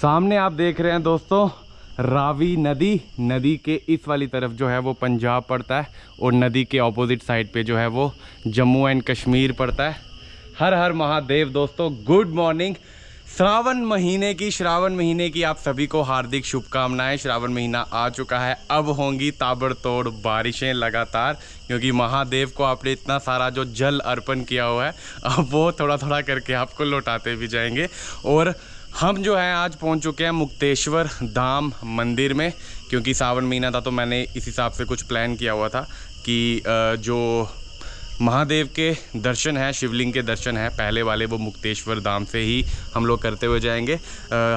सामने आप देख रहे हैं दोस्तों रावी नदी के इस वाली तरफ जो है वो पंजाब पड़ता है और नदी के ऑपोजिट साइड पे जो है वो जम्मू एंड कश्मीर पड़ता है। हर हर महादेव दोस्तों, गुड मॉर्निंग। श्रावण महीने की आप सभी को हार्दिक शुभकामनाएं। श्रावण महीना आ चुका है, अब होंगी ताबड़तोड़ बारिशें लगातार, क्योंकि महादेव को आपने इतना सारा जो जल अर्पण किया हुआ है अब वो थोड़ा थोड़ा करके आपको लौटाते भी जाएंगे। और हम जो है आज पहुंच चुके हैं मुक्तेश्वर धाम मंदिर में, क्योंकि सावन महीना था तो मैंने इस हिसाब से कुछ प्लान किया हुआ था कि जो महादेव के दर्शन हैं, शिवलिंग के दर्शन हैं पहले वाले, वो मुक्तेश्वर धाम से ही हम लोग करते हुए जाएंगे।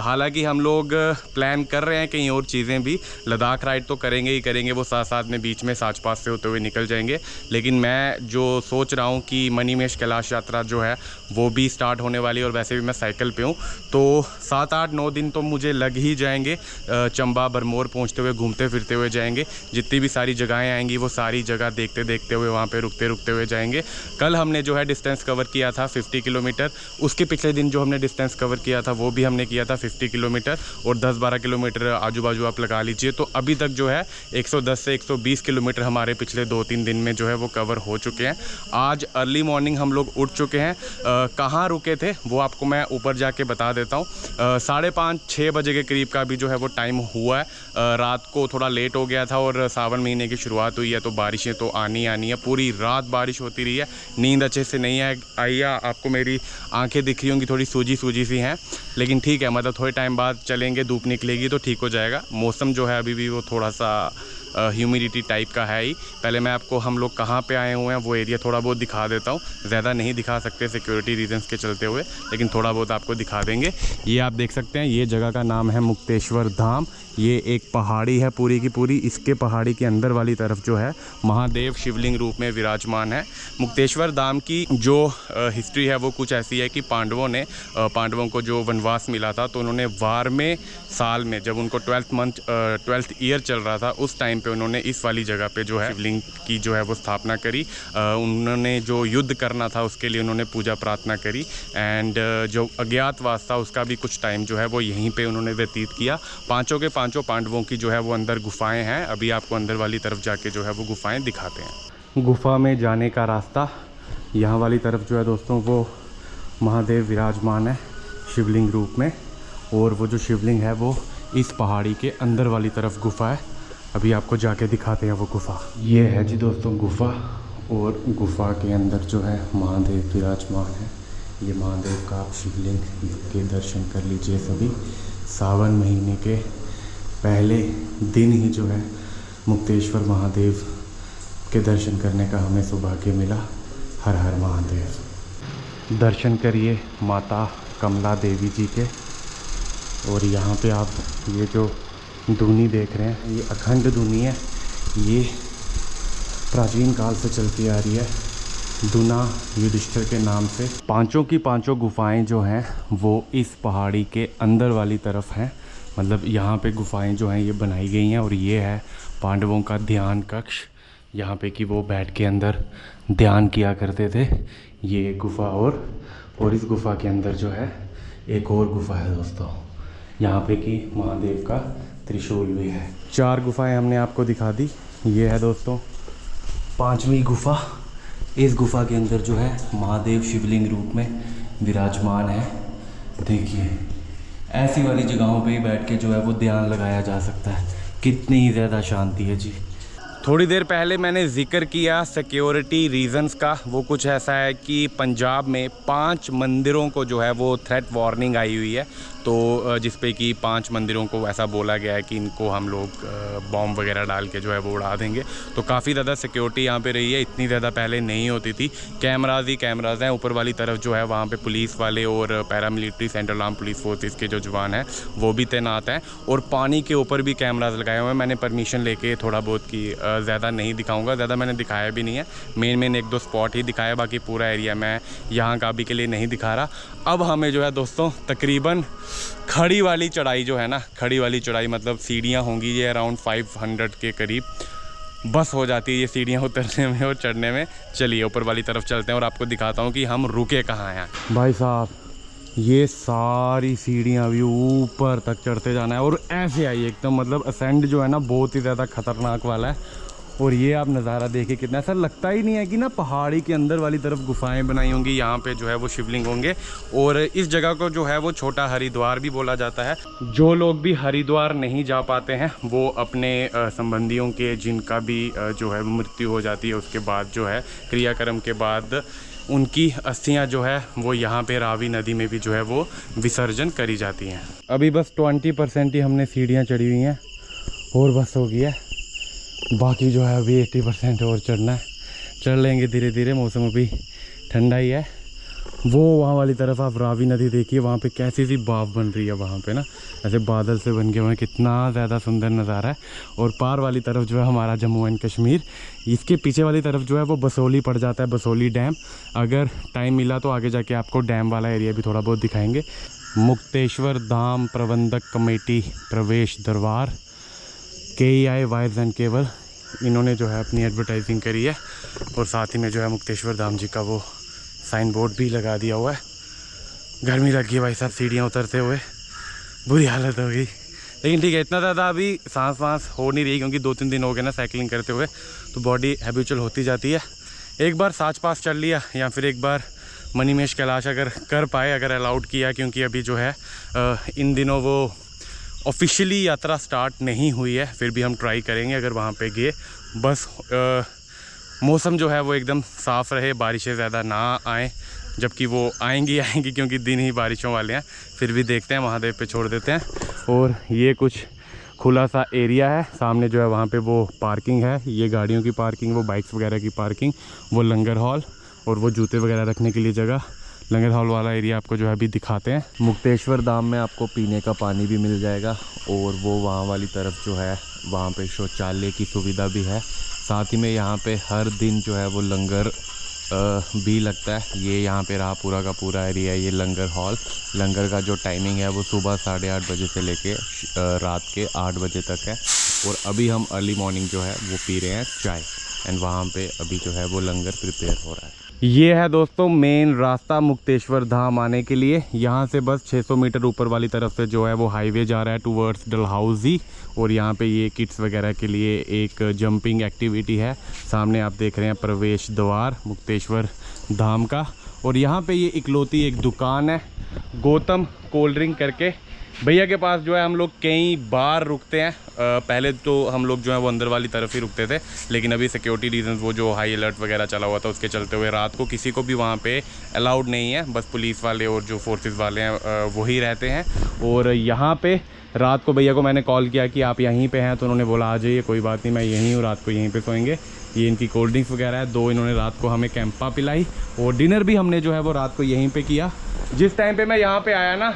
हालांकि हम लोग प्लान कर रहे हैं कहीं और चीज़ें भी, लद्दाख राइड तो करेंगे ही करेंगे, वो साथ साथ में बीच में साच पास से होते हुए निकल जाएंगे। लेकिन मैं जो सोच रहा हूँ कि मणिमहेश कैलाश यात्रा जो है वो भी स्टार्ट होने वाली है, और वैसे भी मैं साइकिल पे हूँ तो 7-8-9 दिन तो मुझे लग ही जाएंगे। चंबा भरमौर पहुँचते हुए घूमते फिरते हुए जाएंगे, जितनी भी सारी जगहें आएंगी वो सारी जगह देखते देखते हुए वहाँ पर रुकते हुए जाएंगे। कल हमने जो है डिस्टेंस कवर किया था 50 किलोमीटर, उसके पिछले दिन जो हमने डिस्टेंस कवर किया था वो भी हमने किया था 50 किलोमीटर, और 10-12 किलोमीटर आजू बाजू आप लगा लीजिए। तो अभी तक जो है 110 से 120 किलोमीटर हमारे पिछले 2-3 दिन में जो है वो कवर हो चुके हैं। आज अर्ली मॉर्निंग हम लोग उठ चुके हैं। कहाँ रुके थे वो आपको मैं ऊपर जाके बता देता हूँ। 5:30-6 बजे के करीब का भी जो है वो टाइम हुआ है। रात को थोड़ा लेट हो गया था और सावन महीने की शुरुआत हुई है तो बारिशें तो आनी है। पूरी रात बारिश होती रही है, नींद अच्छे से नहीं आई है। आपको मेरी आंखें दिख रही होंगी, थोड़ी सूजी सी हैं, लेकिन ठीक है, मतलब थोड़े टाइम बाद चलेंगे, धूप निकलेगी तो ठीक हो जाएगा। मौसम जो है अभी भी वो थोड़ा सा ह्यूमिडिटी टाइप का है ही। पहले मैं आपको हम लोग कहाँ पे आए हुए हैं वो एरिया थोड़ा बहुत दिखा देता हूँ। ज़्यादा नहीं दिखा सकते सिक्योरिटी रीजंस के चलते हुए, लेकिन थोड़ा बहुत आपको दिखा देंगे। ये आप देख सकते हैं, ये जगह का नाम है मुक्तेश्वर धाम। ये एक पहाड़ी है पूरी की पूरी, इसके पहाड़ी के अंदर वाली तरफ जो है महादेव शिवलिंग रूप में विराजमान है। मुक्तेश्वर धाम की जो हिस्ट्री है वो कुछ ऐसी है कि पांडवों को जो वनवास मिला था तो उन्होंने 12वें साल में, जब उनको 12th ईयर चल रहा था, उस टाइम पे उन्होंने इस वाली जगह पे जो है शिवलिंग की जो है वो स्थापना करी। उन्होंने जो युद्ध करना था उसके लिए उन्होंने पूजा प्रार्थना करी, एंड जो अज्ञातवास था उसका भी कुछ टाइम जो है वो यहीं पे उन्होंने व्यतीत किया। पांचों के पांचों पांडवों की जो है वो अंदर गुफाएं हैं। अभी आपको अंदर वाली तरफ जाके जो है वो गुफाएं दिखाते हैं। गुफा में जाने का रास्ता यहाँ वाली तरफ जो है दोस्तों वो महादेव विराजमान है शिवलिंग रूप में, और वो जो शिवलिंग है वो इस पहाड़ी के अंदर वाली तरफ गुफा है। अभी आपको जाके दिखाते हैं वो गुफा। ये है जी दोस्तों गुफा, और गुफा के अंदर जो है महादेव विराजमान है। ये महादेव का आप शिवलिंग के दर्शन कर लीजिए सभी। सावन महीने के पहले दिन ही जो है मुक्तेश्वर महादेव के दर्शन करने का हमें सौभाग्य मिला। हर हर महादेव। दर्शन करिए माता कमला देवी जी के। और यहाँ पे आप ये जो धुनी देख रहे हैं, ये अखंड धुनी है। ये प्राचीन काल से चलती आ रही है, दुना युधिष्ठिर के नाम से। पांचों की पांचों गुफाएं जो हैं वो इस पहाड़ी के अंदर वाली तरफ हैं। मतलब यहाँ पे गुफाएं जो हैं ये बनाई गई हैं, और ये है पांडवों का ध्यान कक्ष, यहाँ पे कि वो बैठ के अंदर ध्यान किया करते थे। ये गुफा और इस गुफा के अंदर जो है एक और गुफा है दोस्तों, यहाँ पे कि महादेव का त्रिशूल भी है। 4 गुफाएं हमने आपको दिखा दी। ये है दोस्तों 5वीं गुफा। इस गुफा के अंदर जो है महादेव शिवलिंग रूप में विराजमान है। देखिए, ऐसी वाली जगहों पे ही बैठ के जो है वो ध्यान लगाया जा सकता है। कितनी ही ज़्यादा शांति है जी। थोड़ी देर पहले मैंने जिक्र किया सिक्योरिटी रीजंस का। वो कुछ ऐसा है कि पंजाब में 5 मंदिरों को जो है वो थ्रेट वार्निंग आई हुई है, तो जिस पे कि 5 मंदिरों को ऐसा बोला गया है कि इनको हम लोग बॉम्ब वगैरह डाल के जो है वो उड़ा देंगे। तो काफ़ी ज़्यादा सिक्योरिटी यहाँ पे रही है, इतनी ज़्यादा पहले नहीं होती थी। कैमराज ही कैमराज हैं। ऊपर वाली तरफ जो है वहाँ पे पुलिस वाले और paramilitary central arm police forces के जो जवान हैं वो भी तैनात हैं, और पानी के ऊपर भी कैमराज लगाए हुए हैं। मैंने परमिशन लेके थोड़ा बहुत की, ज़्यादा नहीं दिखाऊँगा, ज़्यादा मैंने दिखाया भी नहीं है। मेन 1-2 स्पॉट ही दिखाया, बाकी पूरा एरिया मैं यहाँ का अभी के लिए नहीं दिखा रहा। अब हमें जो है दोस्तों तकरीबन खड़ी वाली चढ़ाई जो है ना, खड़ी वाली चढ़ाई मतलब सीढ़ियाँ होंगी ये अराउंड 500 के करीब, बस हो जाती है ये सीढ़ियाँ उतरने में और चढ़ने में। चलिए ऊपर वाली तरफ चलते हैं और आपको दिखाता हूँ कि हम रुके कहाँ हैं। भाई साहब ये सारी सीढ़ियाँ भी ऊपर तक चढ़ते जाना है और ऐसे आई एकदम, मतलब असेंड जो है ना बहुत ही ज़्यादा खतरनाक वाला है। और ये आप नज़ारा देखिए कितना, ऐसा लगता ही नहीं है कि ना पहाड़ी के अंदर वाली तरफ गुफाएं बनाई होंगी। यहाँ पे जो है वो शिवलिंग होंगे और इस जगह को जो है वो छोटा हरिद्वार भी बोला जाता है। जो लोग भी हरिद्वार नहीं जा पाते हैं वो अपने संबंधियों के, जिनका भी जो है मृत्यु हो जाती है उसके बाद जो है क्रियाक्रम के बाद उनकी अस्थियां जो है वो यहाँ पे रावी नदी में भी जो है वो विसर्जन करी जाती हैं। अभी बस 20% ही हमने सीढ़ियाँ चढ़ी हुई हैं और बस हो गया, बाकी जो है अभी 80% और चढ़ना है। चढ़ लेंगे धीरे धीरे, मौसम अभी ठंडा ही है। वो वहाँ वाली तरफ आप रावी नदी देखिए, वहाँ पे कैसी सी भाव बन रही है वहाँ पे ना, ऐसे बादल से बन के वहाँ, कितना ज़्यादा सुंदर नज़ारा है। और पार वाली तरफ जो है हमारा जम्मू एंड कश्मीर, इसके पीछे वाली तरफ जो है वो बसोली पड़ जाता है, बसोली डैम। अगर टाइम मिला तो आगे जाके आपको डैम वाला एरिया भी थोड़ा बहुत दिखाएंगे। मुक्तेश्वर धाम प्रबंधक कमेटी प्रवेश दरबार, KEI वायर्स एंड केबल, इन्होंने जो है अपनी एडवर्टाइजिंग करी है। और साथ ही में जो है मुक्तेश्वर धाम जी का वो साइन बोर्ड भी लगा दिया हुआ है। गर्मी लग गई भाई साहब, सीढ़ियाँ उतरते हुए बुरी हालत हो गई, लेकिन ठीक है, इतना ज़्यादा अभी सांस वांस हो नहीं रही क्योंकि 2-3 दिन हो गए ना साइकिलिंग करते हुए, तो बॉडी हैबिचुअल होती जाती है। एक बार साच पास चढ़ लिया या फिर एक बार मणिमेश कैलाश अगर कर पाए, अगर अलाउड किया, क्योंकि अभी जो है इन दिनों वो ऑफिशियली यात्रा स्टार्ट नहीं हुई है, फिर भी हम ट्राई करेंगे अगर वहाँ पे गए। बस मौसम जो है वो एकदम साफ़ रहे, बारिशें ज़्यादा ना आएँ, जबकि वो आएंगी क्योंकि दिन ही बारिशों वाले हैं। फिर भी देखते हैं, महादेव पे छोड़ देते हैं। और ये कुछ खुला सा एरिया है, सामने जो है वहाँ पे वो पार्किंग है, ये गाड़ियों की पार्किंग, वो बाइक्स वगैरह की पार्किंग, वो लंगर हॉल और वो जूते वगैरह रखने के लिए जगह। लंगर हॉल वाला एरिया आपको जो है अभी दिखाते हैं। मुक्तेश्वर धाम में आपको पीने का पानी भी मिल जाएगा और वो वहाँ वाली तरफ जो है वहाँ पे शौचालय की सुविधा भी है। साथ ही में यहाँ पे हर दिन जो है वो लंगर भी लगता है। ये यहाँ पे रहा पूरा का पूरा एरिया, ये लंगर हॉल। लंगर का जो टाइमिंग है वो सुबह 8:30 बजे से लेके रात के 8 बजे तक है। और अभी हम अर्ली मॉर्निंग जो है वो पी रहे हैं चाय, एंड वहाँ पे अभी जो है वो लंगर प्रिपेयर हो रहा है। ये है दोस्तों मेन रास्ता मुक्तेश्वर धाम आने के लिए। यहाँ से बस 600 मीटर ऊपर वाली तरफ से जो है वो हाईवे जा रहा है टूवर्ड्स डलहौजी। और यहाँ पे ये किड्स वगैरह के लिए एक जंपिंग एक्टिविटी है। सामने आप देख रहे हैं प्रवेश द्वार मुक्तेश्वर धाम का। और यहाँ पे ये इकलौती एक दुकान है गौतम कोल्ड ड्रिंक करके। भैया के पास जो है हम लोग कई बार रुकते हैं। पहले तो हम लोग जो है वो अंदर वाली तरफ ही रुकते थे, लेकिन अभी सिक्योरिटी रीजंस, वो जो हाई अलर्ट वगैरह चला हुआ था उसके चलते हुए रात को किसी को भी वहाँ पे अलाउड नहीं है, बस पुलिस वाले और जो फोर्सेस वाले हैं वही रहते हैं। और यहाँ पे रात को भैया को मैंने कॉल किया कि आप यहीं पे हैं, तो उन्होंने बोला आ जाइए, कोई बात नहीं, मैं यहीं हूँ, रात को यहीं पे सोएंगे। ये इनकी कोल्ड ड्रिंक्स वगैरह है, 2 इन्होंने रात को हमें कैंपा पिलाई। और डिनर भी हमने जो है वो रात को यहीं पे किया। जिस टाइम पे मैं यहाँ पे आया ना,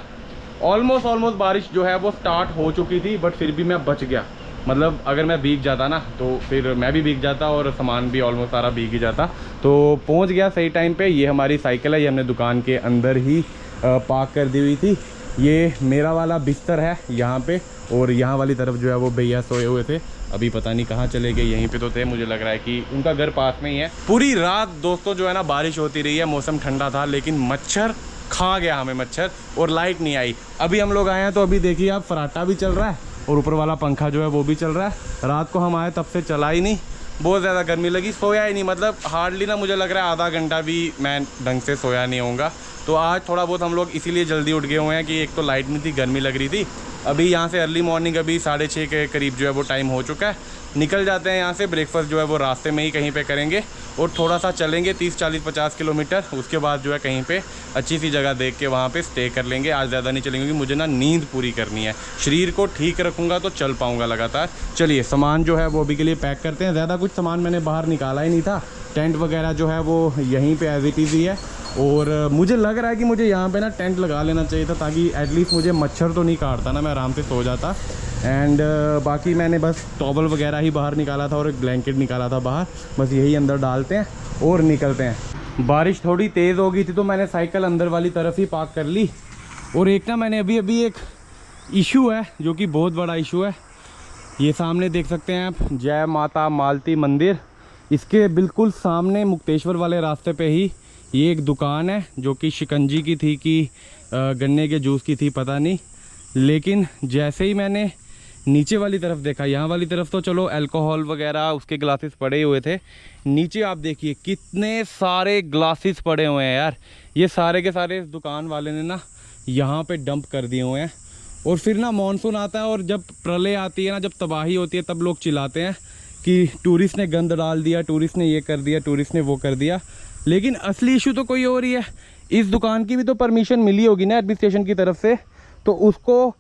ऑलमोस्ट बारिश जो है वो स्टार्ट हो चुकी थी, बट फिर भी मैं बच गया। मतलब अगर मैं भीग जाता ना तो फिर मैं भी भीग जाता और सामान भी ऑलमोस्ट सारा भीग ही जाता। तो पहुंच गया सही टाइम पे। ये हमारी साइकिल है, ये हमने दुकान के अंदर ही पार्क कर दी हुई थी। ये मेरा वाला बिस्तर है यहाँ पे, और यहाँ वाली तरफ जो है वो भैया सोए हुए थे। अभी पता नहीं कहाँ चले गए, यहीं पे तो थे, मुझे लग रहा है कि उनका घर पास में ही है। पूरी रात दोस्तों जो है ना बारिश होती रही है, मौसम ठंडा था, लेकिन मच्छर खा गया हमें, मच्छर, और लाइट नहीं आई। अभी हम लोग आए हैं तो अभी देखिए आप, फराटा भी चल रहा है और ऊपर वाला पंखा जो है वो भी चल रहा है। रात को हम आए तब से चला ही नहीं, बहुत ज़्यादा गर्मी लगी, सोया ही नहीं। मतलब हार्डली ना मुझे लग रहा है आधा घंटा भी मैं ढंग से सोया नहीं होऊंगा। तो आज थोड़ा बहुत हम लोग इसीलिए जल्दी उठ गए हुए हैं कि एक तो लाइट नहीं थी, गर्मी लग रही थी। अभी यहाँ से अर्ली मॉर्निंग अभी 6:30 के करीब जो है वो टाइम हो चुका है। निकल जाते हैं यहाँ से। ब्रेकफास्ट जो है वो रास्ते में ही कहीं पे करेंगे और थोड़ा सा चलेंगे 30, 40, 50 किलोमीटर। उसके बाद जो है कहीं पे अच्छी सी जगह देख के वहाँ पे स्टे कर लेंगे। आज ज़्यादा नहीं चलेंगे क्योंकि मुझे ना नींद पूरी करनी है। शरीर को ठीक रखूँगा तो चल पाऊँगा लगातार। चलिए सामान जो है वो अभी के लिए पैक करते हैं। ज़्यादा कुछ सामान मैंने बाहर निकाला ही नहीं था। टेंट वगैरह जो है वो यहीं पे एज इट इज़ ही है। और मुझे लग रहा है कि मुझे यहाँ पे ना टेंट लगा लेना चाहिए था, ताकि एटलीस्ट मुझे मच्छर तो नहीं काटता ना, मैं आराम से सो जाता। एंड बाकी मैंने बस टॉवल वगैरह ही बाहर निकाला था और एक ब्लैंकेट निकाला था बाहर, बस यही अंदर डालते हैं और निकलते हैं। बारिश थोड़ी तेज़ हो गई थी तो मैंने साइकिल अंदर वाली तरफ ही पार्क कर ली। और एक ना मैंने अभी एक इशू है जो कि बहुत बड़ा इशू है। ये सामने देख सकते हैं आप, जय माता मालती मंदिर। इसके बिल्कुल सामने मुक्तेश्वर वाले रास्ते पे ही ये एक दुकान है जो कि शिकंजी की थी कि गन्ने के जूस की थी पता नहीं, लेकिन जैसे ही मैंने नीचे वाली तरफ देखा, यहाँ वाली तरफ तो चलो अल्कोहल वगैरह उसके ग्लासेस पड़े हुए थे, नीचे आप देखिए कितने सारे ग्लासेस पड़े हुए हैं यार। ये सारे के सारे इस दुकान वाले ने ना यहाँ पे डंप कर दिए हुए हैं। और फिर ना मानसून आता है और जब प्रलय आती है ना, जब तबाही होती है, तब लोग चिल्लाते हैं कि टूरिस्ट ने गंद डाल दिया, टूरिस्ट ने ये कर दिया, टूरिस्ट ने वो कर दिया। लेकिन असली इशू तो कोई और ही है। इस दुकान की भी तो परमिशन मिली होगी ना एडमिनिस्ट्रेशन की तरफ से, तो उसको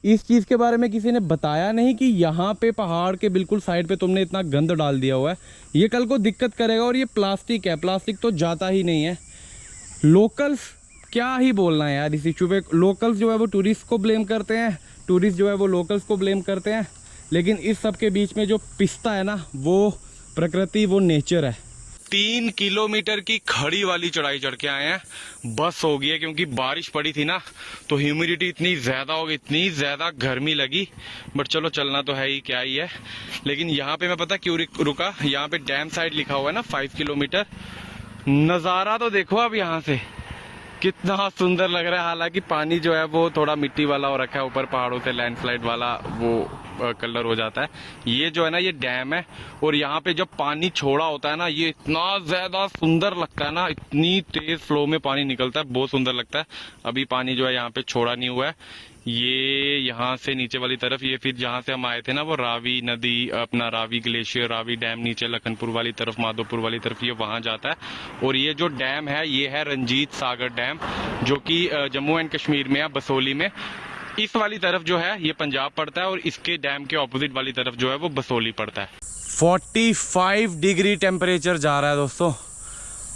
इस चीज़ के बारे में किसी ने बताया नहीं कि यहाँ पे पहाड़ के बिल्कुल साइड पे तुमने इतना गंद डाल दिया हुआ है, ये कल को दिक्कत करेगा। और ये प्लास्टिक है, प्लास्टिक तो जाता ही नहीं है। लोकल्स क्या ही बोलना है यार इस इशू पे। लोकल्स जो है वो टूरिस्ट को ब्लेम करते हैं, टूरिस्ट जो है वो लोकल्स को ब्लेम करते हैं, लेकिन इस सब के बीच में जो पिसता है ना वो प्रकृति, वो नेचर है। 3 किलोमीटर की खड़ी वाली चढ़ाई चढ़ के आए हैं, बस हो गई है क्योंकि बारिश पड़ी थी ना, तो ह्यूमिडिटी इतनी ज़्यादा हो गई, इतनी ज़्यादा गर्मी लगी। बट चलो चलना तो है ही, क्या ही है। लेकिन यहाँ पे मैं पता क्यों रुका, यहाँ पे डैम साइड लिखा हुआ है ना 5 किलोमीटर। नज़ारा तो देखो अब यहाँ से कितना सुंदर लग रहा है। हालांकि पानी जो है वो थोड़ा मिट्टी वाला हो रखा है, ऊपर पहाड़ों से लैंडस्लाइड वाला वो कलर हो जाता है। ये जो है ना ये डैम है, और यहाँ पे जब पानी छोड़ा होता है ना, ये इतना ज्यादा सुंदर लगता है ना, इतनी तेज फ्लो में पानी निकलता है, बहुत सुंदर लगता है। अभी पानी जो है यहाँ पे छोड़ा नहीं हुआ है, ये यहाँ से नीचे वाली तरफ, ये फिर जहाँ से हम आए थे ना वो रावी नदी, अपना रावी ग्लेशियर, रावी डैम नीचे लखनपुर वाली तरफ, माधोपुर वाली तरफ, ये वहाँ जाता है। और ये जो डैम है ये है रंजीत सागर डैम, जो कि जम्मू एंड कश्मीर में है, बसोली में। इस वाली तरफ जो है ये पंजाब पड़ता है, और इसके डैम के ऑपोजिट वाली तरफ जो है वो बसोली पड़ता है। 45 डिग्री टेम्परेचर जा रहा है दोस्तों।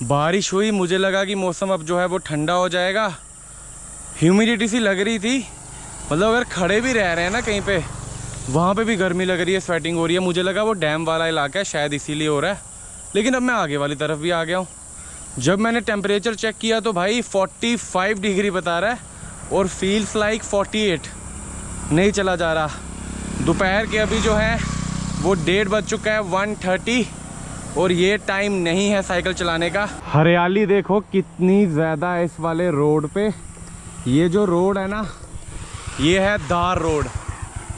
बारिश हुई, मुझे लगा कि मौसम अब जो है वो ठंडा हो जाएगा। ह्यूमिडिटी सी लग रही थी, मतलब अगर खड़े भी रह रहे हैं ना कहीं पे, वहाँ पे भी गर्मी लग रही है, स्वेटिंग हो रही है। मुझे लगा वो डैम वाला इलाका है, शायद इसीलिए हो रहा है। लेकिन अब मैं आगे वाली तरफ भी आ गया हूँ। जब मैंने टेम्परेचर चेक किया तो भाई 45 डिग्री बता रहा है, और फील्स लाइक 48। नहीं चला जा रहा। दोपहर के अभी जो है वो 1:30 बज चुका है, 1:30, और ये टाइम नहीं है साइकिल चलाने का। हरियाली देखो कितनी ज़्यादा है इस वाले रोड पे। ये जो रोड है ना, ये है दार रोड,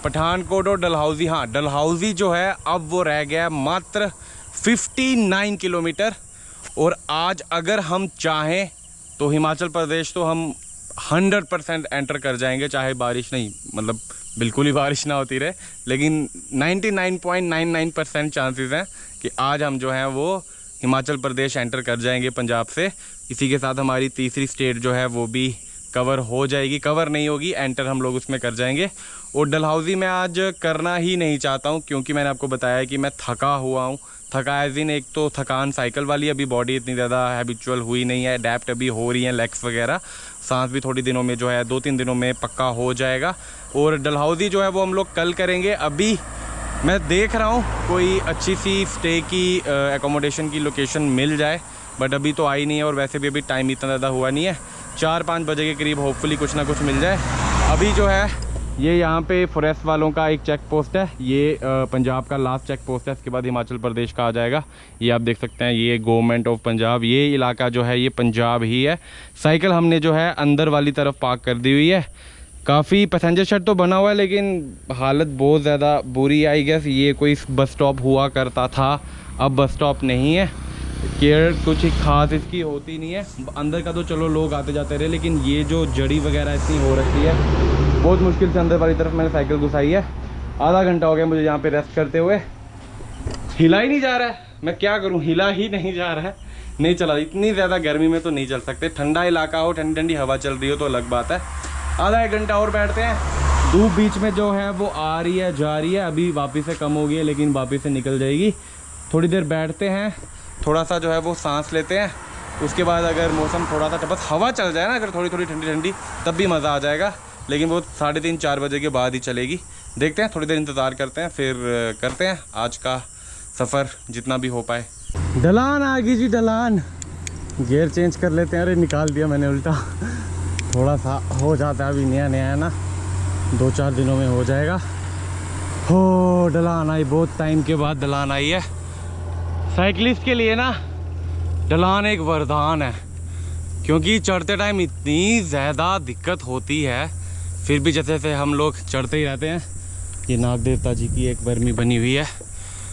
पठानकोट और डलहौजी। हाँ, डलहौजी जो है अब वो रह गया है मात्र 59 किलोमीटर। और आज अगर हम चाहें तो हिमाचल प्रदेश तो हम 100% एंटर कर जाएंगे, चाहे बारिश नहीं, मतलब बिल्कुल ही बारिश ना होती रहे, लेकिन 99.99% चांसेस हैं कि आज हम जो हैं वो हिमाचल प्रदेश एंटर कर जाएंगे पंजाब से। इसी के साथ हमारी तीसरी स्टेट जो है वो भी कवर हो जाएगी, कवर नहीं होगी, एंटर हम लोग उसमें कर जाएंगे। और डलहौजी में आज करना ही नहीं चाहता हूँ, क्योंकि मैंने आपको बताया कि मैं थका हुआ हूँ। थका एज इन, एक तो थकान साइकिल वाली, अभी बॉडी इतनी ज़्यादा हैबिचुअल हुई नहीं है, अडेप्ट अभी हो रही हैं लेग्स वगैरह। सांस भी थोड़ी दिनों में जो है 2-3 दिनों में पक्का हो जाएगा। और डलहौजी जो है वो हम लोग कल करेंगे। अभी मैं देख रहा हूँ कोई अच्छी सी स्टे की एकोमोडेशन की लोकेशन मिल जाए, बट अभी तो आई नहीं है, और वैसे भी अभी टाइम इतना ज़्यादा हुआ नहीं है। 4-5 बजे के करीब होपफुली कुछ ना कुछ मिल जाए। अभी जो है ये यहाँ पे फॉरेस्ट वालों का एक चेक पोस्ट है, ये पंजाब का लास्ट चेक पोस्ट है, इसके बाद हिमाचल प्रदेश का आ जाएगा। ये आप देख सकते हैं, ये गवर्नमेंट ऑफ पंजाब, ये इलाका जो है ये पंजाब ही है। साइकिल हमने जो है अंदर वाली तरफ पार्क कर दी हुई है। काफ़ी पैसेंजर शेड तो बना हुआ है, लेकिन हालत बहुत ज़्यादा बुरी है। आई गेस ये कोई बस स्टॉप हुआ करता था, अब बस स्टॉप नहीं है। केयर कुछ खास इसकी होती नहीं है। अंदर का तो चलो लोग आते जाते रहे, लेकिन ये जो जड़ी वगैरह इतनी हो रखी है, बहुत मुश्किल से अंदर वाली तरफ मैंने साइकिल घुसाई है। आधा घंटा हो गया मुझे यहाँ पे रेस्ट करते हुए, हिला ही नहीं जा रहा है। मैं क्या करूँ, हिला ही नहीं जा रहा है, नहीं चला। इतनी ज़्यादा गर्मी में तो नहीं चल सकते। ठंडा इलाका हो, ठंडी ठंडी हवा चल रही हो तो अलग बात है। आधा 1 घंटा और बैठते हैं। धूप बीच में जो है वो आ रही है जा रही है, अभी वापस से कम हो गई है, लेकिन वापस से निकल जाएगी। थोड़ी देर बैठते हैं, थोड़ा सा जो है वो सांस लेते हैं। उसके बाद अगर मौसम थोड़ा सा बस हवा चल जाए ना, अगर थोड़ी थोड़ी ठंडी ठंडी, तब भी मज़ा आ जाएगा। लेकिन वो 3:30-4 बजे के बाद ही चलेगी। देखते हैं, थोड़ी देर इंतज़ार करते हैं, फिर करते हैं आज का सफ़र जितना भी हो पाए। ढलान आ गई जी, ढलान। गियर चेंज कर लेते हैं। अरे निकाल दिया मैंने उल्टा, थोड़ा सा हो जाता है, अभी नया नया है ना, 2-4 दिनों में हो जाएगा। हो ढलान आई, बहुत टाइम के बाद ढलान आई है। साइकिलिस्ट के लिए ना ढलान एक वरदान है, क्योंकि चढ़ते टाइम इतनी ज़्यादा दिक्कत होती है, फिर भी जैसे जैसे हम लोग चढ़ते ही रहते हैं। ये नाग देवता जी की एक बरमी बनी हुई है।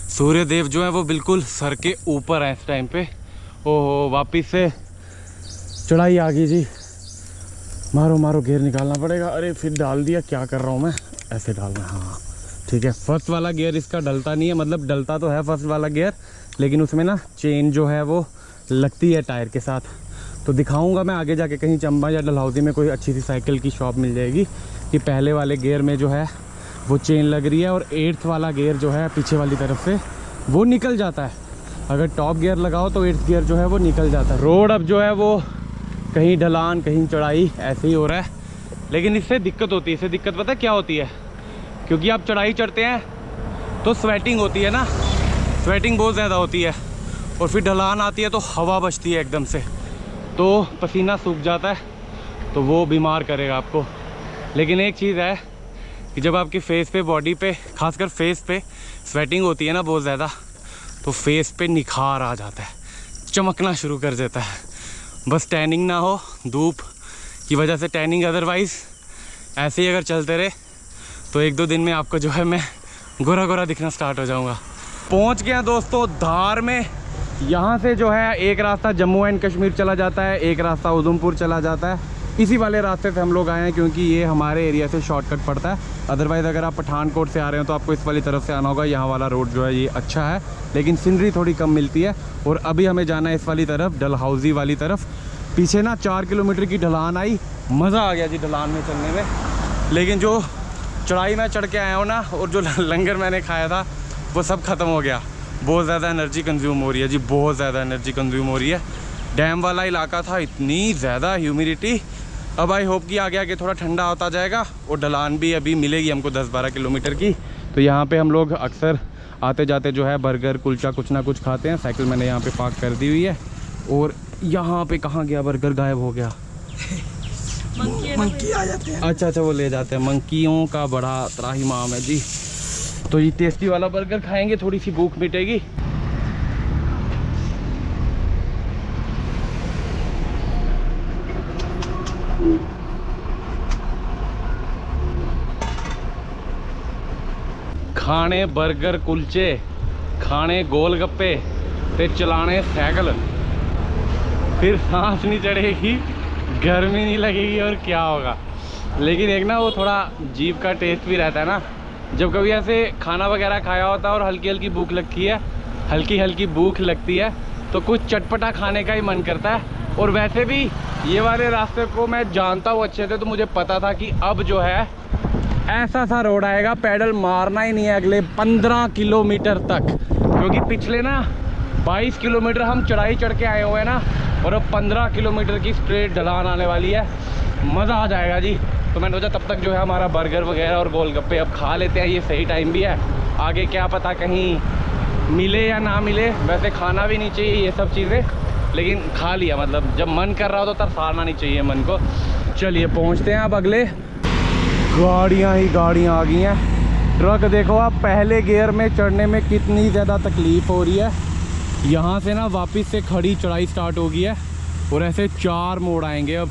सूर्य देव जो है वो बिल्कुल सर के ऊपर है इस टाइम पे। ओहो, वापिस से चढ़ाई आ गई जी। मारो मारो, गियर निकालना पड़ेगा। अरे फिर डाल दिया, क्या कर रहा हूँ मैं, ऐसे डालना। हाँ ठीक है। फर्स्ट वाला गियर इसका डलता नहीं है, मतलब डलता तो है फर्स्ट वाला गियर, लेकिन उसमें ना चेन जो है वो लगती है टायर के साथ। तो दिखाऊंगा मैं आगे जाके, कहीं चंबा या डलहौजी में कोई अच्छी सी साइकिल की शॉप मिल जाएगी कि पहले वाले गियर में जो है वो चेन लग रही है और 8th वाला गियर जो है पीछे वाली तरफ से वो निकल जाता है। अगर टॉप गियर लगाओ तो 8th गियर जो है वो निकल जाता है। रोड अब जो है वो कहीं ढलान कहीं चढ़ाई ऐसे ही हो रहा है, लेकिन इससे दिक्कत होती है। इससे दिक्कत पता है क्या होती है? क्योंकि आप चढ़ाई चढ़ते हैं तो स्वेटिंग होती है ना, स्वेटिंग बहुत ज़्यादा होती है, और फिर ढलान आती है तो हवा बचती है एकदम से, तो पसीना सूख जाता है, तो वो बीमार करेगा आपको। लेकिन एक चीज़ है कि जब आपकी फेस पे, बॉडी पे, खासकर फेस पे स्वेटिंग होती है ना बहुत ज़्यादा, तो फेस पे निखार आ जाता है, चमकना शुरू कर देता है। बस टैनिंग ना हो, धूप की वजह से टैनिंग, अदरवाइज़ ऐसे ही अगर चलते रहे तो 1-2 दिन में आपको जो है मैं गोरा गोरा दिखना स्टार्ट हो जाऊंगा। पहुंच गया दोस्तों धार में। यहाँ से जो है एक रास्ता जम्मू एंड कश्मीर चला जाता है, एक रास्ता उधमपुर चला जाता है। इसी वाले रास्ते से हम लोग आए हैं क्योंकि ये हमारे एरिया से शॉर्टकट पड़ता है। अदरवाइज़ अगर आप पठानकोट से आ रहे हो तो आपको इस वाली तरफ से आना होगा। यहाँ वाला रोड जो है ये अच्छा है, लेकिन सीनरी थोड़ी कम मिलती है। और अभी हमें जाना है इस वाली तरफ, डलहौजी वाली तरफ। पीछे ना 4 किलोमीटर की ढलान आई, मज़ा आ गया जी ढलान में चलने में। लेकिन जो चढ़ाई में चढ़ के आया हूँ ना, और जो लंगर मैंने खाया था वो सब ख़त्म हो गया। बहुत ज़्यादा एनर्जी कंज्यूम हो रही है जी, बहुत ज़्यादा एनर्जी कंज्यूम हो रही है। डैम वाला इलाका था, इतनी ज़्यादा ह्यूमिडिटी। अब आई होप कि आगे आगे थोड़ा ठंडा होता जाएगा, और ढलान भी अभी मिलेगी हमको 10-12 किलोमीटर की। तो यहाँ पे हम लोग अक्सर आते जाते जो है बर्गर कुलचा कुछ ना कुछ खाते हैं। साइकिल मैंने यहाँ पे पार्क कर दी हुई है। और यहाँ पे कहाँ गया बर्गर, गायब हो गया। मंकी आ जाते हैं। अच्छा वो ले जाते हैं। मंकियों का बड़ा त्राहिमाम है जी। तो ये टेस्टी वाला बर्गर खाएंगे, थोड़ी सी भूख मिटेगी। खाने बर्गर कुलचे, खाने गोलगप्पे ते चलाने साइकिल, फिर सांस नहीं चढ़ेगी, गर्मी नहीं लगेगी, और क्या होगा। लेकिन एक ना वो थोड़ा जीभ का टेस्ट भी रहता है ना, जब कभी ऐसे खाना वगैरह खाया होता है और हल्की हल्की भूख लगती है, हल्की हल्की भूख लगती है, तो कुछ चटपटा खाने का ही मन करता है। और वैसे भी ये वाले रास्ते को मैं जानता हूँ अच्छे से, तो मुझे पता था कि अब जो है ऐसा सा रोड आएगा, पैडल मारना ही नहीं है अगले 15 किलोमीटर तक। क्योंकि पिछले ना 22 किलोमीटर हम चढ़ाई चढ़ के आए हुए हैं ना, और अब 15 किलोमीटर की स्ट्रेट ढलान आने वाली है। मज़ा आ जाएगा जी। तो मैंने सोचा तब तक जो है हमारा बर्गर वगैरह और गोलगप्पे अब खा लेते हैं, ये सही टाइम भी है। आगे क्या पता कहीं मिले या ना मिले, वैसे खाना भी नहीं चाहिए ये सब चीज़ें, लेकिन खा लिया, मतलब जब मन कर रहा हो तो तरसाना नहीं चाहिए मन को। चलिए पहुँचते हैं अब अगले। गाड़ियाँ ही गाड़ियाँ आ गई हैं। ट्रक देखो आप, पहले गियर में चढ़ने में कितनी ज़्यादा तकलीफ़ हो रही है। यहाँ से ना वापस से खड़ी चढ़ाई स्टार्ट हो गई है, और ऐसे 4 मोड़ आएंगे अब,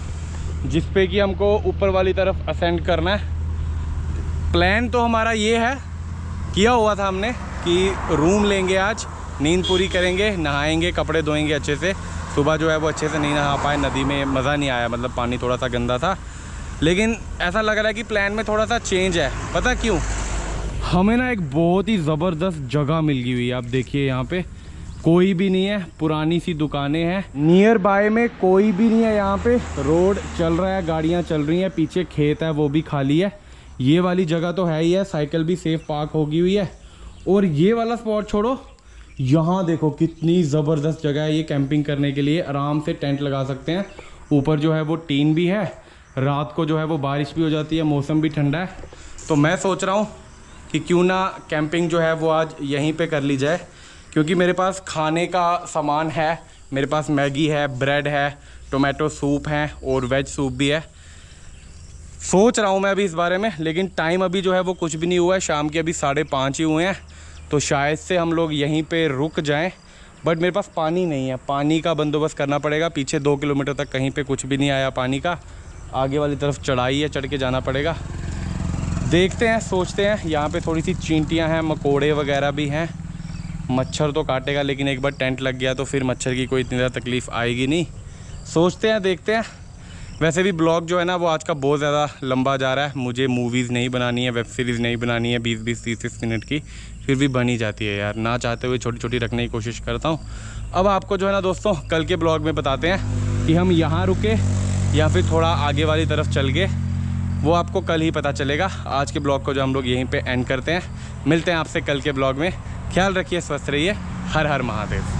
जिस पे कि हमको ऊपर वाली तरफ असेंड करना है। प्लान तो हमारा ये है, किया हुआ था हमने कि रूम लेंगे आज, नींद पूरी करेंगे, नहाएंगे, कपड़े धोएंगे अच्छे से। सुबह जो है वो अच्छे से नहीं नहा पाए, नदी में मज़ा नहीं आया, मतलब पानी थोड़ा सा गंदा था। लेकिन ऐसा लग रहा है कि प्लान में थोड़ा सा चेंज है। पता क्यों? हमें ना एक बहुत ही ज़बरदस्त जगह मिल गई हुई है। आप देखिए यहाँ पे कोई भी नहीं है, पुरानी सी दुकानें हैं, नियर बाय में कोई भी नहीं है। यहाँ पे रोड चल रहा है, गाड़ियाँ चल रही हैं, पीछे खेत है वो भी खाली है। ये वाली जगह तो है ही है, साइकिल भी सेफ पार्क होगी हुई है। और ये वाला स्पॉट छोड़ो, यहाँ देखो कितनी ज़बरदस्त जगह है ये कैंपिंग करने के लिए। आराम से टेंट लगा सकते हैं। ऊपर जो है वो टीन भी है, रात को जो है वो बारिश भी हो जाती है, मौसम भी ठंडा है। तो मैं सोच रहा हूँ कि क्यों ना कैंपिंग जो है वो आज यहीं पे कर ली जाए, क्योंकि मेरे पास खाने का सामान है। मेरे पास मैगी है, ब्रेड है, टोमेटो सूप है और वेज सूप भी है। सोच रहा हूँ मैं अभी इस बारे में, लेकिन टाइम अभी जो है वो कुछ भी नहीं हुआ है। शाम के अभी 5:30 ही हुए हैं, तो शायद से हम लोग यहीं पे रुक जाएं। बट मेरे पास पानी नहीं है, पानी का बंदोबस्त करना पड़ेगा। पीछे 2 किलोमीटर तक कहीं पे कुछ भी नहीं आया पानी का, आगे वाली तरफ चढ़ाई है, चढ़ के जाना पड़ेगा। देखते हैं, सोचते हैं। यहाँ पे थोड़ी सी चींटियाँ हैं, मकोड़े वगैरह भी हैं। मच्छर तो काटेगा, लेकिन एक बार टेंट लग गया तो फिर मच्छर की कोई इतनी ज़्यादा तकलीफ़ आएगी नहीं। सोचते हैं, देखते हैं। वैसे भी ब्लॉग जो है ना वो आज का बहुत ज़्यादा लंबा जा रहा है। मुझे मूवीज़ नहीं बनानी है, वेब सीरीज़ नहीं बनानी है 20-20, 30-30 मिनट की, फिर भी बनी जाती है यार। ना चाहते हुए छोटी छोटी रखने की कोशिश करता हूँ। अब आपको जो है ना दोस्तों कल के ब्लॉग में बताते हैं कि हम यहाँ रुके या फिर थोड़ा आगे वाली तरफ चल गए, वो आपको कल ही पता चलेगा। आज के ब्लॉग को जो हम लोग यहीं पे एंड करते हैं। मिलते हैं आपसे कल के ब्लॉग में। ख्याल रखिए, स्वस्थ रहिए। हर हर महादेव।